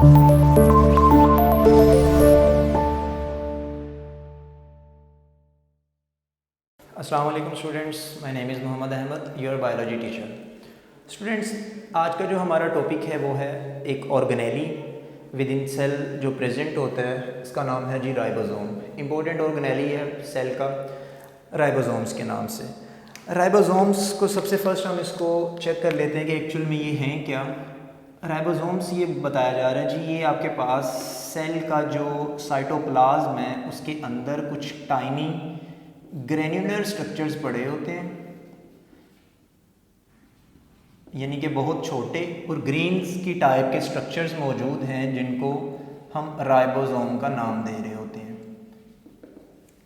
अस्सलाम वालेकुम students, my name is Mohammad Ahmad, your biology teacher. Students, आज का जो हमारा टॉपिक है वो है एक ऑर्गेनेली विद इन सेल जो प्रेजेंट होता है, इसका नाम है जी राइबोसोम। इम्पोर्टेंट ऑर्गेनेली है सेल का राइबोसोम्स के नाम से। राइबोसोम्स को सबसे फर्स्ट हम इसको चेक कर लेते हैं कि एक्चुअल में ये हैं क्या। राइबोसोम्स ये बताया जा रहा है जी, ये आपके पास सेल का जो साइटोप्लाज्म है उसके अंदर कुछ टाइनी ग्रेन्युलर स्ट्रक्चर्स पड़े होते हैं, यानी कि बहुत छोटे और ग्रेन्स की टाइप के स्ट्रक्चर्स मौजूद हैं जिनको हम राइबोसोम का नाम दे रहे होते हैं।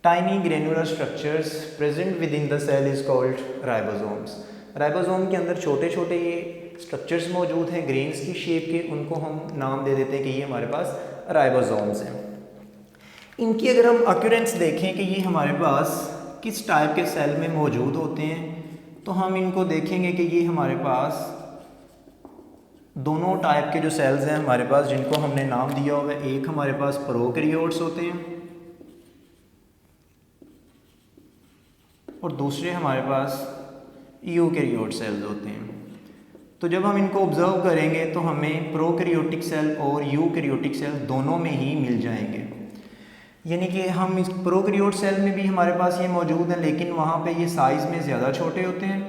Tiny granular structures present within the cell is called ribosomes. Ribosome के अंदर छोटे छोटे ये स्ट्रक्चर्स मौजूद हैं ग्रेन्स की शेप के, उनको हम नाम दे देते हैं कि ये हमारे पास राइबोसोम्स हैं। इनकी अगर हम अक्यूरेंस देखें कि ये हमारे पास किस टाइप के सेल में मौजूद होते हैं, तो हम इनको देखेंगे कि ये हमारे पास दोनों टाइप के जो सेल्स हैं हमारे पास, जिनको हमने नाम दिया हुआ है, एक हमारे पास प्रोकैरियोट्स होते हैं और दूसरे हमारे पास यूकैरियोट सेल्स होते हैं। तो जब हम इनको ऑब्जर्व करेंगे तो हमें प्रोकैरियोटिक सेल और यूकैरियोटिक सेल दोनों में ही मिल जाएंगे, यानी कि हम इस प्रोकैरियोट सेल में भी हमारे पास ये मौजूद है, लेकिन वहाँ पे ये साइज़ में ज़्यादा छोटे होते हैं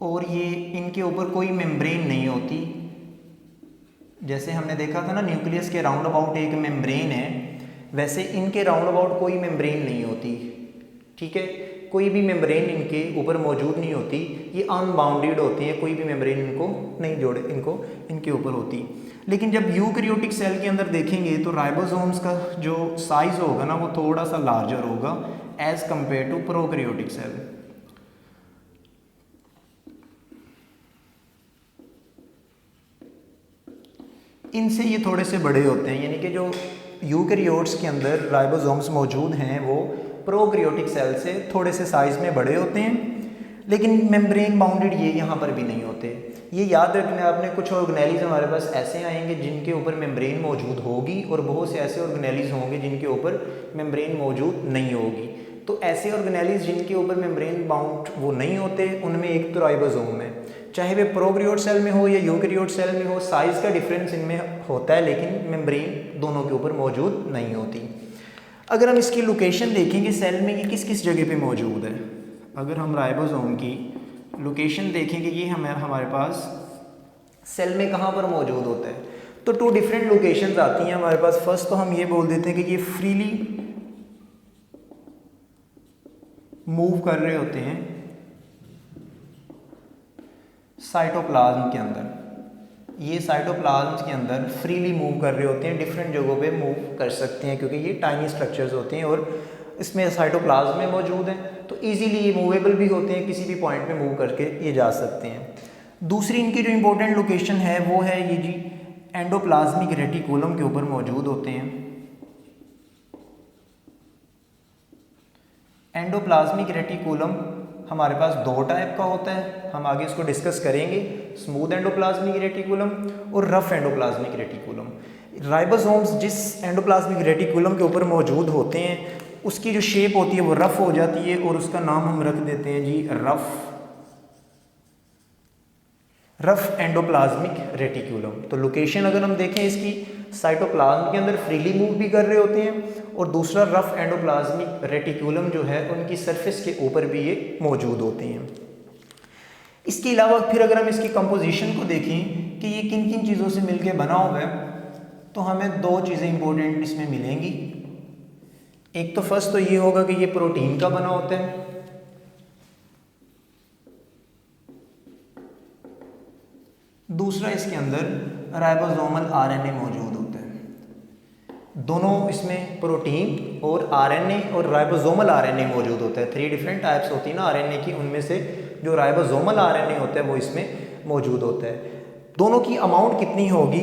और ये इनके ऊपर कोई मेम्ब्रेन नहीं होती। जैसे हमने देखा था ना, न्यूक्लियस के राउंड अबाउट एक मेम्ब्रेन है, वैसे इनके राउंड अबाउट कोई मेम्ब्रेन नहीं होती। ठीक है, कोई भी मेम्ब्रेन इनके ऊपर मौजूद नहीं होती, ये अनबाउंडेड होती हैं, कोई भी मेम्ब्रेन इनको नहीं जोड़े इनके ऊपर होती। लेकिन जब यूकैरियोटिक सेल के अंदर देखेंगे तो राइबोसोम्स का जो साइज़ होगा ना वो थोड़ा सा लार्जर होगा as compare to prokaryotic cell. इनसे ये थोड़े से बड़े होते हैं, यानी कि जो यूकैरियोट्स के अंदर राइबोसोम्स मौजूद हैं वो प्रोकैरियोटिक सेल से थोड़े से साइज़ में बड़े होते हैं, लेकिन मेम्ब्रेन बाउंडेड ये यहाँ पर भी नहीं होते। ये याद रखना है आपने, कुछ ऑर्गेनेलीज हमारे पास ऐसे आएंगे जिनके ऊपर मेम्ब्रेन मौजूद होगी और बहुत से ऐसे ऑर्गेनेलीज होंगे जिनके ऊपर मेम्ब्रेन मौजूद नहीं होगी। तो ऐसे ऑर्गेनेलीज जिनके ऊपर मेम्ब्रेन बाउंड वो नहीं होते, उनमें एक तो राइबोसोम है, चाहे वे प्रोकैरियोट सेल में हो या यूकैरियोट सेल में हो, साइज़ का डिफरेंस इनमें होता है, लेकिन मेम्ब्रेन दोनों के ऊपर मौजूद नहीं होती। अगर हम इसकी लोकेशन देखेंगे सेल में ये किस किस जगह पे मौजूद है, अगर हम राइबोसोम की लोकेशन देखेंगे ये हमारे पास सेल में कहाँ पर मौजूद होता है, तो टू डिफरेंट लोकेशंस आती हैं हमारे पास। फर्स्ट तो हम ये बोल देते हैं कि ये फ्रीली मूव कर रहे होते हैं साइटोप्लाज्म के अंदर। ये साइटोप्लाज्म के अंदर फ्रीली मूव कर रहे होते हैं, डिफरेंट जगहों पे मूव कर सकते हैं क्योंकि ये टाइनी स्ट्रक्चर्स होते हैं और इसमें साइटोप्लाज्म में मौजूद हैं, तो इजीली ये मूवेबल भी होते हैं, किसी भी पॉइंट पे मूव करके ये जा सकते हैं। दूसरी इनकी जो इम्पोर्टेंट लोकेशन है वो है ये जी एंडोप्लाज्मिक रेटिकुलम के ऊपर मौजूद होते हैं। एंडोप्लाज्मिक रेटिकुलम हमारे पास दो टाइप का होता है, हम आगे इसको डिस्कस करेंगे, स्मूथ एंडोप्लाज्मिक रेटिकुलम और रफ एंडोप्लाज्मिक रेटिकुलम। राइबोसोम्स जिस एंडोप्लाज्मिक रेटिकुलम के ऊपर मौजूद होते हैं उसकी जो शेप होती है वो रफ हो जाती है और उसका नाम हम रख देते हैं जी रफ एंडोप्लाज्मिक रेटिकुलम। तो लोकेशन अगर हम देखें इसकी, साइटोप्लाज्म के अंदर फ्रीली मूव भी कर रहे होते हैं और दूसरा रफ एंडोप्लाज्मिक रेटिकुलम जो है उनकी सरफेस के ऊपर भी ये मौजूद होते हैं। इसके अलावा फिर अगर हम इसकी कंपोजिशन को देखें कि ये किन किन चीज़ों से मिलकर बना हुआ है, तो हमें दो चीज़ें इंपॉर्टेंट इसमें मिलेंगी। एक तो फर्स्ट तो ये होगा कि ये प्रोटीन का बना होता है, दूसरा इसके अंदर राइबोसोमल आरएनए मौजूद होता है। दोनों इसमें प्रोटीन और आरएनए और राइबोसोमल आरएनए मौजूद होता है। 3 डिफरेंट टाइप्स होती है ना आरएनए की, उनमें से जो राइबोसोमल आरएनए होता है वो इसमें मौजूद होता है। दोनों की अमाउंट कितनी होगी,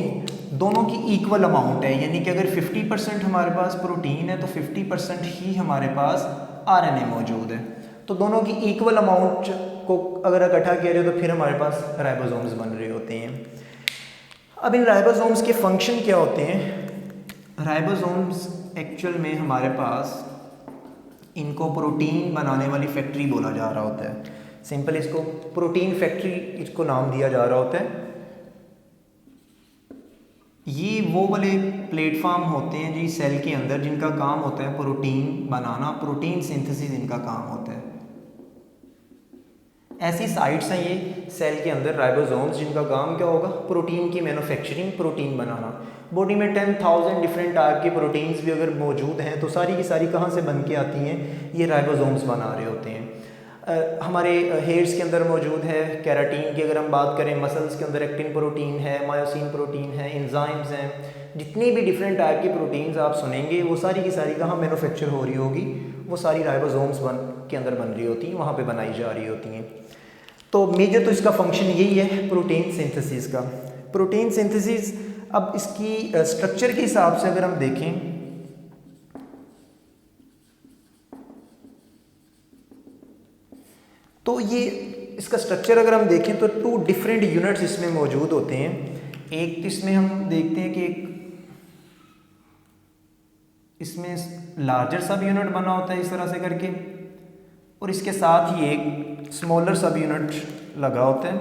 दोनों की इक्वल अमाउंट है, यानी कि अगर 50% हमारे पास प्रोटीन है तो 50% ही हमारे पास आरएनए मौजूद है। तो दोनों की इक्वल अमाउंट को अगर इकट्ठा किया जाए तो फिर हमारे पास राइबोसोम्स बन रहे होते हैं। अब इन राइबोसोम्स के फंक्शन क्या होते हैं? राइबोसोम्स एक्चुअल में हमारे पास इनको प्रोटीन बनाने वाली फैक्ट्री बोला जा रहा होता है। सिंपल इसको प्रोटीन फैक्ट्री इसको नाम दिया जा रहा होता है। ये वो वाले प्लेटफॉर्म होते हैं जी सेल के अंदर जिनका काम होता है प्रोटीन बनाना, प्रोटीन सिंथेसिस इनका काम होता है। ऐसी साइट्स हैं ये सेल के अंदर राइबोसोम्स जिनका काम क्या होगा? प्रोटीन की मैन्युफैक्चरिंग, प्रोटीन बनाना। बॉडी में 10,000 डिफरेंट टाइप के प्रोटीन्स भी अगर मौजूद हैं तो सारी की सारी कहाँ से बन के आती हैं? ये राइबोसोम्स बना रहे होते हैं। हमारे हेयर्स के अंदर मौजूद है केराटीन की, अगर हम बात करें मसल्स के अंदर एक्टिन प्रोटीन है, मायोसिन प्रोटीन है, एंजाइम्स हैं। जितनी भी डिफरेंट टाइप की प्रोटीन्स आप सुनेंगे वो सारी की सारी कहाँ मैन्युफैक्चर हो रही होगी? वो सारी राइबोसोम्स के अंदर बन रही होती हैं, वहाँ पे बनाई जा रही होती हैं। तो मेजर तो इसका फंक्शन यही है प्रोटीन सिंथेसिस का। प्रोटीन सिंथेसिस, अब इसकी स्ट्रक्चर के हिसाब से अगर हम देखें तो ये इसका स्ट्रक्चर अगर हम देखें तो 2 डिफरेंट यूनिट्स इसमें मौजूद होते हैं। एक तो इसमें हम देखते हैं कि इसमें लार्जर सब यूनिट बना होता है इस तरह से करके, और इसके साथ ही एक स्मॉलर सब यूनिट लगा होता है,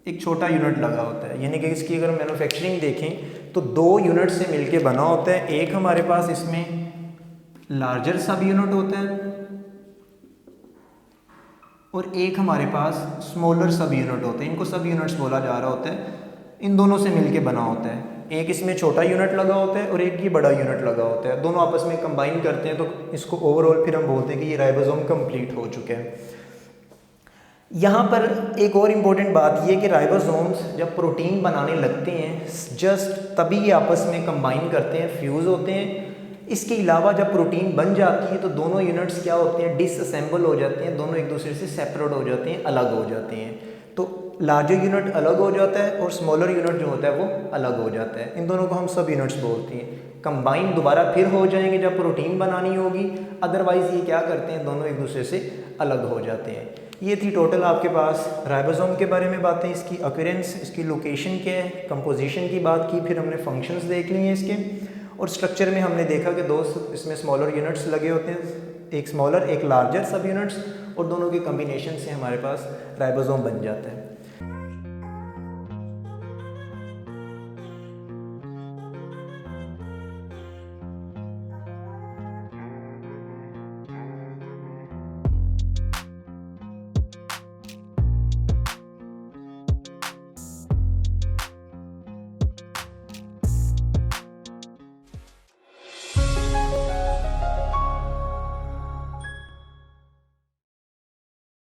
एक छोटा यूनिट लगा होता है। यानी कि इसकी अगर मैन्युफैक्चरिंग देखें तो 2 यूनिट से मिलके बना होता है। एक हमारे पास इसमें लार्जर सब यूनिट होता है और एक हमारे पास स्मॉलर सब यूनिट होते हैं। इनको सब यूनिट्स बोला जा रहा होता है। इन दोनों से मिलके बना होता है। एक इसमें छोटा यूनिट लगा होता है और एक ये बड़ा यूनिट लगा होता है। दोनों आपस में कंबाइन करते हैं तो इसको ओवरऑल फिर हम बोलते हैं कि ये राइबोसोम कंप्लीट हो चुके हैं। यहाँ पर एक और इम्पोर्टेंट बात ये कि राइबोसोम्स जब प्रोटीन बनाने लगते हैं जस्ट तभी ये आपस में कंबाइन करते हैं, फ्यूज़ होते हैं। इसके अलावा जब प्रोटीन बन जाती है तो दोनों यूनिट्स क्या होते हैं? डिसअसेंबल हो जाते हैं, दोनों एक दूसरे से सेपरेट हो जाते हैं, अलग हो जाते हैं। तो लार्जर यूनिट अलग हो जाता है और स्मॉलर यूनिट जो होता है वो अलग हो जाता है। इन दोनों को हम सब यूनिट्स बोलते हैं। कंबाइन दोबारा फिर हो जाएंगे जब प्रोटीन बनानी होगी, अदरवाइज़ ये क्या करते हैं? दोनों एक दूसरे से अलग हो जाते हैं। ये थी टोटल आपके पास राइबोसोम के बारे में बातें, इसकी अपीयरेंस, इसकी लोकेशन क्या है, कंपोजिशन की बात की, फिर हमने फंक्शंस देख लिए हैं इसके, और स्ट्रक्चर में हमने देखा कि 2 इसमें स्मॉलर यूनिट्स लगे होते हैं, एक स्मॉलर एक लार्जर सब यूनिट्स, और दोनों के कम्बिनेशन से हमारे पास राइबोसोम बन जाता है।